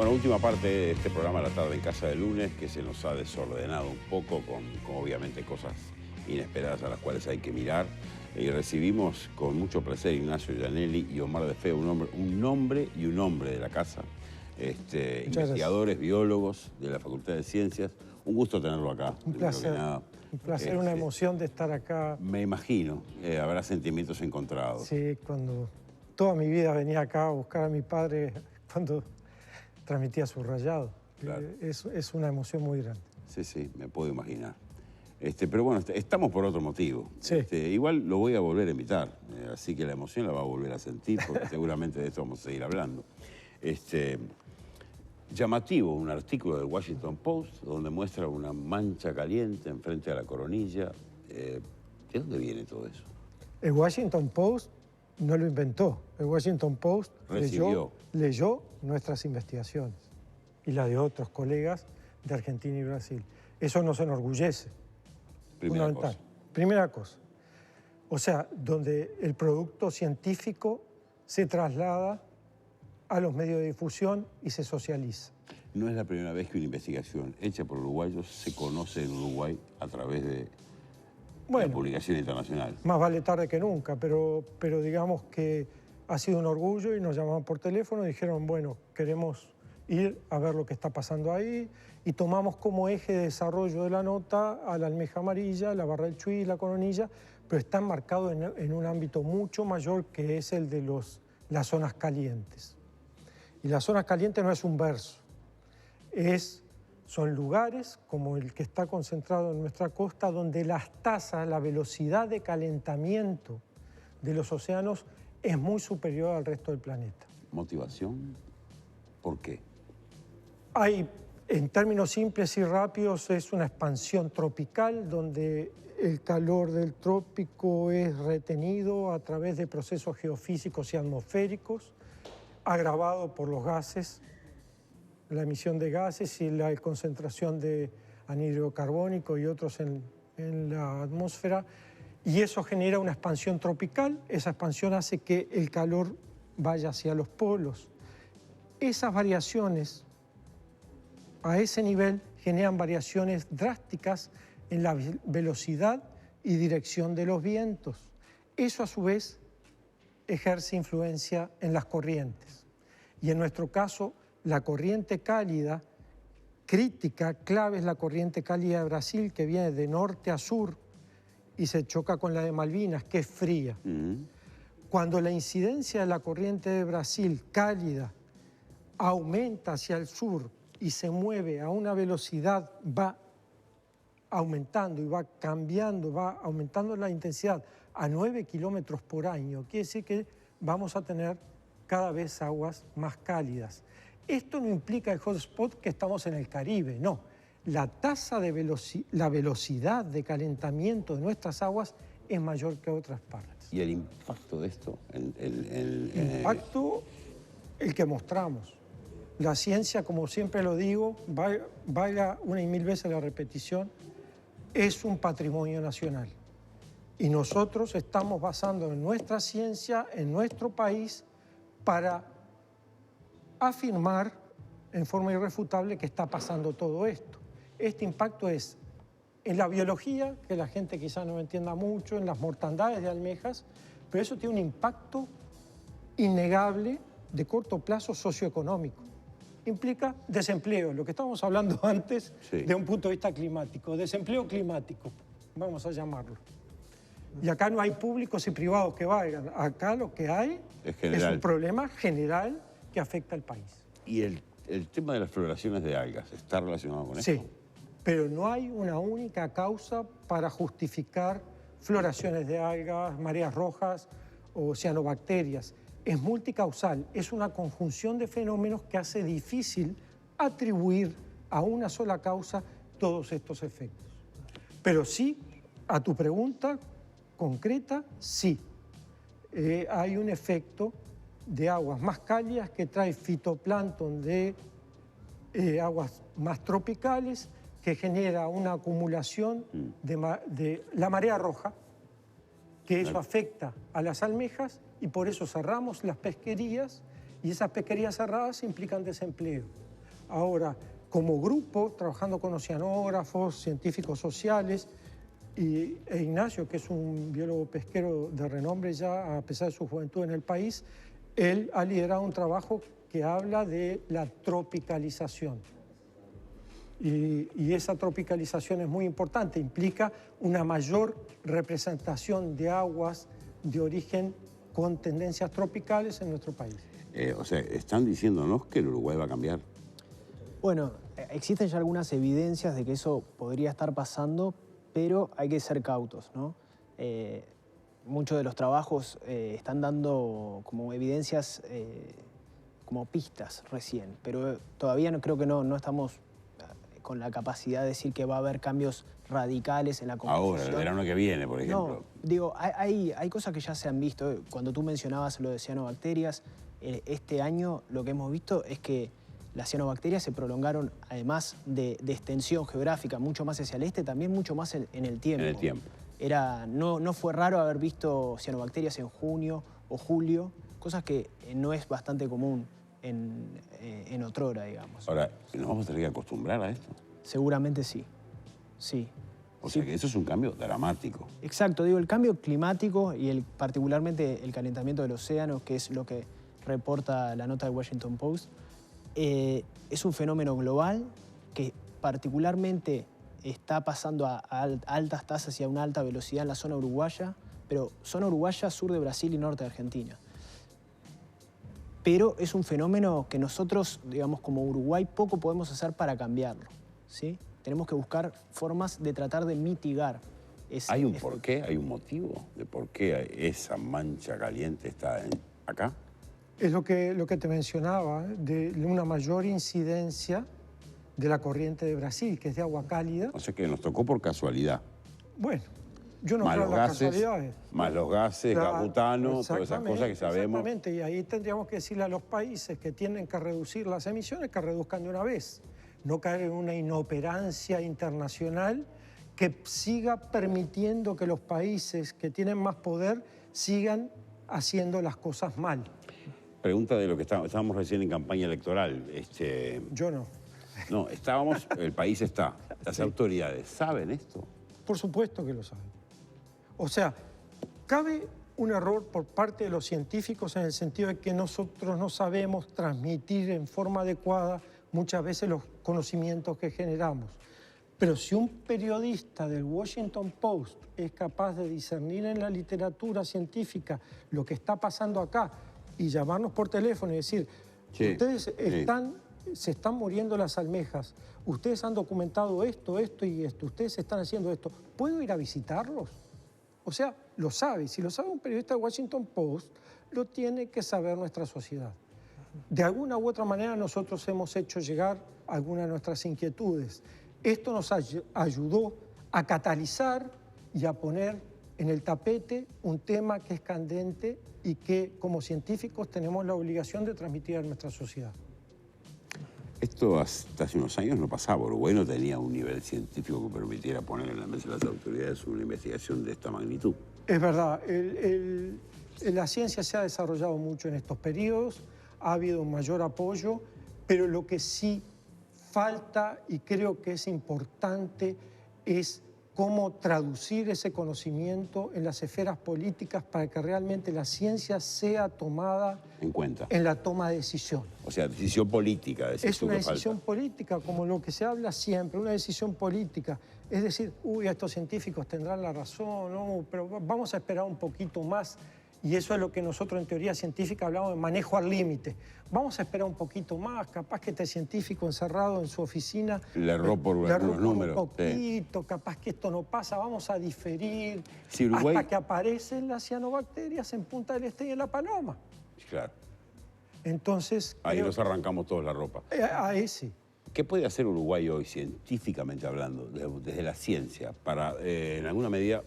Bueno, última parte de este programa, La Tarde en Casa de Lunes, que se nos ha desordenado un poco con obviamente cosas inesperadas a las cuales hay que mirar. Y recibimos con mucho placer Ignacio Giannelli y Omar de Feo, un nombre y un hombre de la casa, investigadores, biólogos de la Facultad de Ciencias. Un gusto tenerlo acá. Un placer, un placer, una emoción de estar acá. Me imagino, habrá sentimientos encontrados. Sí, cuando toda mi vida venía acá a buscar a mi padre cuando transmitía su Rayado. Claro. Es una emoción muy grande. Sí, sí, me puedo imaginar. Pero bueno, estamos por otro motivo. Sí. Igual lo voy a volver a invitar, así que la emoción la va a volver a sentir, porque seguramente de esto vamos a seguir hablando. Llamativo, un artículo del Washington Post donde muestra una mancha caliente enfrente a la coronilla. ¿De dónde viene todo eso? El Washington Post no lo inventó. El Washington Post leyó nuestras investigaciones y la de otros colegas de Argentina y Brasil. Eso nos enorgullece. Primera cosa. O sea, donde el producto científico se traslada a los medios de difusión y se socializa. No es la primera vez que una investigación hecha por uruguayos se conoce en Uruguay a través de la publicación internacional. Más vale tarde que nunca, pero digamos que ha sido un orgullo y nos llamaron por teléfono y dijeron, bueno, queremos ir a ver lo que está pasando ahí, y tomamos como eje de desarrollo de la nota a la almeja amarilla, la barra del chuy y la coronilla, pero está enmarcado en un ámbito mucho mayor, que es el de las zonas calientes. Y las zonas calientes no es un verso, son lugares como el que está concentrado en nuestra costa, donde las tasas, la velocidad de calentamiento de los océanos es muy superior al resto del planeta. ¿Motivación? ¿Por qué? En términos simples y rápidos, es una expansión tropical donde el calor del trópico es retenido a través de procesos geofísicos y atmosféricos, agravado por los gases, la emisión de gases y la concentración de anhídrido carbónico y otros en la atmósfera, y eso genera una expansión tropical. Esa expansión hace que el calor vaya hacia los polos. Esas variaciones a ese nivel generan variaciones drásticas en la velocidad y dirección de los vientos. Eso a su vez ejerce influencia en las corrientes. Y en nuestro caso, la corriente cálida crítica, clave, es la corriente cálida de Brasil, que viene de norte a sur y se choca con la de Malvinas, que es fría. Cuando la incidencia de la corriente de Brasil cálida aumenta hacia el sur y se mueve a una velocidad, va aumentando y va cambiando, va aumentando la intensidad a 9 kilómetros por año, quiere decir que vamos a tener cada vez aguas más cálidas. Esto no implica el hotspot que estamos en el Caribe, no. La tasa de la velocidad de calentamiento de nuestras aguas es mayor que otras partes. ¿Y el impacto de esto? El impacto, el que mostramos. La ciencia, como siempre lo digo, valga una y mil veces la repetición, es un patrimonio nacional. Y nosotros estamos basando en nuestra ciencia, en nuestro país, para afirmar en forma irrefutable que está pasando todo esto. Este impacto es en la biología, que la gente quizá no entienda mucho, en las mortandades de almejas, pero eso tiene un impacto innegable de corto plazo socioeconómico. Implica desempleo, lo que estábamos hablando antes, sí, de un punto de vista climático, desempleo climático, vamos a llamarlo. Y acá no hay públicos y privados que valgan, acá lo que hay es un problema general que afecta al país. ¿Y el tema de las floraciones de algas está relacionado con esto? Sí, pero no hay una única causa para justificar floraciones de algas, mareas rojas o cianobacterias. Es multicausal, es una conjunción de fenómenos que hace difícil atribuir a una sola causa todos estos efectos. Pero sí, a tu pregunta concreta, sí. Hay un efecto de aguas más cálidas que trae fitoplancton de aguas más tropicales, que genera una acumulación de la marea roja, que eso afecta a las almejas, y por eso cerramos las pesquerías, y esas pesquerías cerradas implican desempleo. Ahora, como grupo, trabajando con oceanógrafos, científicos sociales, e Ignacio, que es un biólogo pesquero de renombre ya, a pesar de su juventud en el país, él ha liderado un trabajo que habla de la tropicalización. Y esa tropicalización es muy importante, implica una mayor representación de aguas de origen con tendencias tropicales en nuestro país. O sea, están diciéndonos que el Uruguay va a cambiar. Bueno, existen ya algunas evidencias de que eso podría estar pasando, pero hay que ser cautos, ¿no? Muchos de los trabajos están dando como evidencias, como pistas recién, pero todavía creo que no estamos con la capacidad de decir que va a haber cambios radicales en la composición. Ahora, el verano que viene, por ejemplo. No, digo, hay cosas que ya se han visto. Cuando tú mencionabas lo de cianobacterias, este año lo que hemos visto es que las cianobacterias se prolongaron, además de extensión geográfica, mucho más hacia el este, también mucho más en el tiempo. En el tiempo. No fue raro haber visto cianobacterias en junio o julio, cosas que no es bastante común en otrora, digamos. Ahora, ¿nos vamos a tener que acostumbrar a esto? Seguramente sí, sí. O sea que eso es un cambio dramático. Exacto, digo, el cambio climático y particularmente el calentamiento del océano, que es lo que reporta la nota del Washington Post, es un fenómeno global que particularmente está pasando a altas tasas y a una alta velocidad en la zona uruguaya, pero zona uruguaya, sur de Brasil y norte de Argentina. Pero es un fenómeno que nosotros, digamos, como Uruguay, poco podemos hacer para cambiarlo, ¿sí? Tenemos que buscar formas de tratar de mitigar ese ¿Hay un efecto. porqué? ¿Hay un motivo de por qué esa mancha caliente está acá? Es lo que te mencionaba, de una mayor incidencia de la corriente de Brasil, que es de agua cálida. O sea que nos tocó por casualidad. Bueno, yo no Más creo los en las gases, casualidades. más los gases, gas butano, todas esas cosas que sabemos. Exactamente, y ahí tendríamos que decirle a los países que tienen que reducir las emisiones, que reduzcan de una vez. No caer en una inoperancia internacional que siga permitiendo que los países que tienen más poder sigan haciendo las cosas mal. Pregunta de lo que estábamos recién en campaña electoral. Yo no. No, estábamos, el país está. Las autoridades, ¿saben esto? Por supuesto que lo saben. O sea, cabe un error por parte de los científicos en el sentido de que nosotros no sabemos transmitir en forma adecuada muchas veces los conocimientos que generamos. Pero si un periodista del Washington Post es capaz de discernir en la literatura científica lo que está pasando acá y llamarnos por teléfono y decir, Sí, ustedes sí. se están muriendo las almejas, ustedes han documentado esto, esto y esto, ustedes están haciendo esto, ¿puedo ir a visitarlos? O sea, lo sabe. Si lo sabe un periodista de Washington Post, lo tiene que saber nuestra sociedad. De alguna u otra manera nosotros hemos hecho llegar algunas de nuestras inquietudes. Esto nos ayudó a catalizar y a poner en el tapete un tema que es candente y que como científicos tenemos la obligación de transmitir a nuestra sociedad. Esto hasta hace unos años no pasaba. Uruguay no tenía un nivel científico que permitiera poner en la mesa de las autoridades una investigación de esta magnitud. Es verdad, la ciencia se ha desarrollado mucho en estos periodos, ha habido un mayor apoyo, pero lo que sí falta y creo que es importante es cómo traducir ese conocimiento en las esferas políticas para que realmente la ciencia sea tomada En cuenta. en la toma de decisión. O sea, decisión política. Es una decisión política, como lo que se habla siempre, una decisión política. Es decir, uy, estos científicos tendrán la razón, no, pero vamos a esperar un poquito más. Y eso es lo que nosotros en teoría científica hablamos de manejo al límite. Vamos a esperar un poquito más, capaz que este científico encerrado en su oficina Le erró por algunos números. un poquito, capaz que esto no pasa, vamos a diferir Si Uruguay... hasta que aparecen las cianobacterias en Punta del Este y en La Paloma. Claro. Entonces... Ahí nos arrancamos todos la ropa. A ese. ¿Qué puede hacer Uruguay hoy, científicamente hablando, desde la ciencia, para, en alguna medida,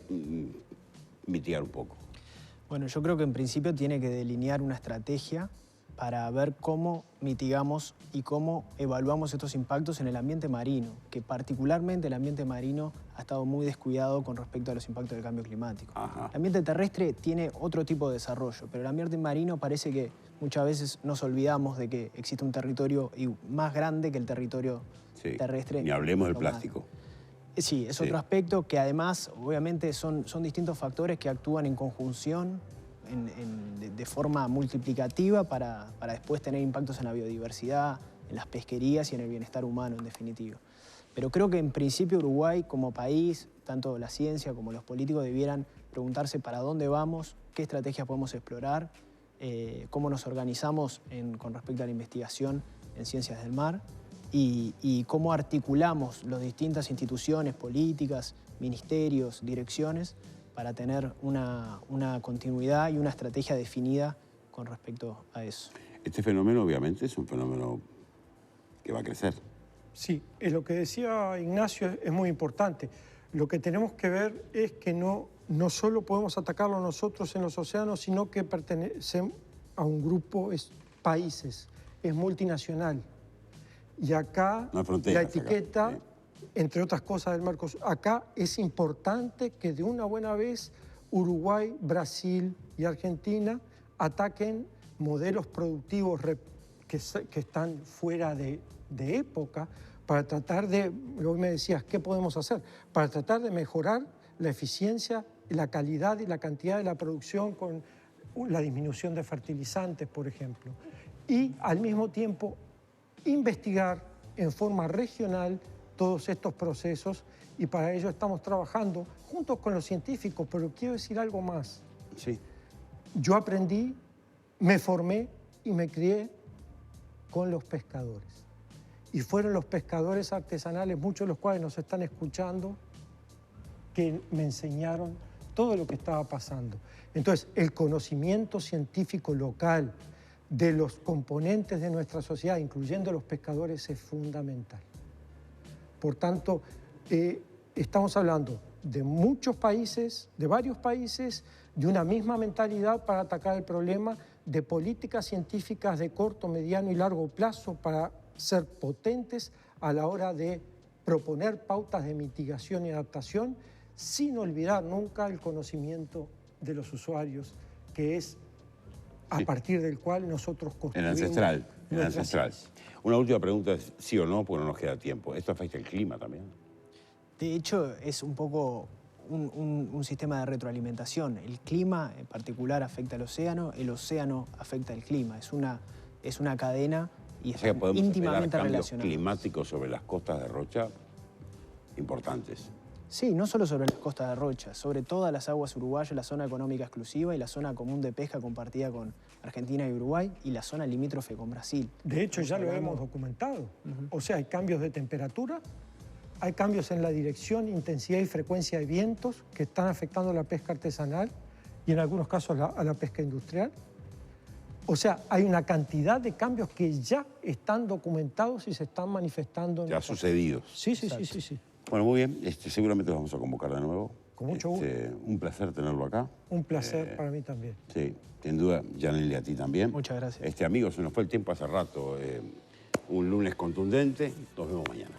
mitigar un poco? Bueno, yo creo que en principio tiene que delinear una estrategia para ver cómo mitigamos y cómo evaluamos estos impactos en el ambiente marino, que particularmente el ambiente marino ha estado muy descuidado con respecto a los impactos del cambio climático. Ajá. El ambiente terrestre tiene otro tipo de desarrollo, pero el ambiente marino parece que muchas veces nos olvidamos de que existe un territorio más grande que el territorio terrestre. Ni hablemos del plástico. Sí, es otro aspecto que además, obviamente, son distintos factores que actúan en conjunción, de forma multiplicativa para después tener impactos en la biodiversidad, en las pesquerías y en el bienestar humano, en definitiva. Pero creo que en principio Uruguay como país, tanto la ciencia como los políticos debieran preguntarse para dónde vamos, qué estrategias podemos explorar, cómo nos organizamos con respecto a la investigación en ciencias del mar y cómo articulamos las distintas instituciones políticas, ministerios, direcciones para tener una continuidad y una estrategia definida con respecto a eso. Este fenómeno obviamente es un fenómeno que va a crecer. Sí, lo que decía Ignacio es muy importante. Lo que tenemos que ver es que no solo podemos atacarlo nosotros en los océanos, sino que pertenecemos a un grupo de países, es multinacional. Y acá la etiqueta, acá, entre otras cosas del Mercosur, acá es importante que de una buena vez Uruguay, Brasil y Argentina ataquen modelos productivos que están fuera de época para tratar de, hoy me decías, ¿qué podemos hacer? Para tratar de mejorar la eficiencia, la calidad y la cantidad de la producción con la disminución de fertilizantes, por ejemplo. Y al mismo tiempo investigar en forma regional todos estos procesos y para ello estamos trabajando junto con los científicos, pero quiero decir algo más. Sí. Yo aprendí, me formé y me crié con los pescadores. Y fueron los pescadores artesanales, muchos de los cuales nos están escuchando, que me enseñaron todo lo que estaba pasando. Entonces, el conocimiento científico local de los componentes de nuestra sociedad, incluyendo los pescadores, es fundamental. Por tanto, estamos hablando de muchos países, de varios países, de una misma mentalidad para atacar el problema, de políticas científicas de corto, mediano y largo plazo para ser potentes a la hora de proponer pautas de mitigación y adaptación, sin olvidar nunca el conocimiento de los usuarios, que es a partir del cual nosotros construimos. El ancestral. Una última pregunta, sí o no, porque no nos queda tiempo. ¿Esto afecta el clima también? De hecho, es un poco un sistema de retroalimentación. El clima en particular afecta al océano, el océano afecta al clima. Es una cadena y o sea, están podemos íntimamente cambios relacionados. Climáticos sobre las costas de Rocha importantes. Sí, no solo sobre las costas de Rocha, sobre todas las aguas uruguayas, la zona económica exclusiva y la zona común de pesca compartida con Argentina y Uruguay y la zona limítrofe con Brasil. De hecho, ya lo hemos documentado. O sea, hay cambios de temperatura, hay cambios en la dirección, intensidad y frecuencia de vientos que están afectando a la pesca artesanal y en algunos casos a la pesca industrial. O sea, hay una cantidad de cambios que ya están documentados y se están manifestando. Ya sucedidos. Sí. Bueno, muy bien. Seguramente los vamos a convocar de nuevo. Con mucho gusto. Un placer tenerlo acá. Un placer para mí también. Sí, sin duda, Yaneli, a ti también. Muchas gracias. Amigos, se nos fue el tiempo hace rato. Un lunes contundente. Nos vemos mañana.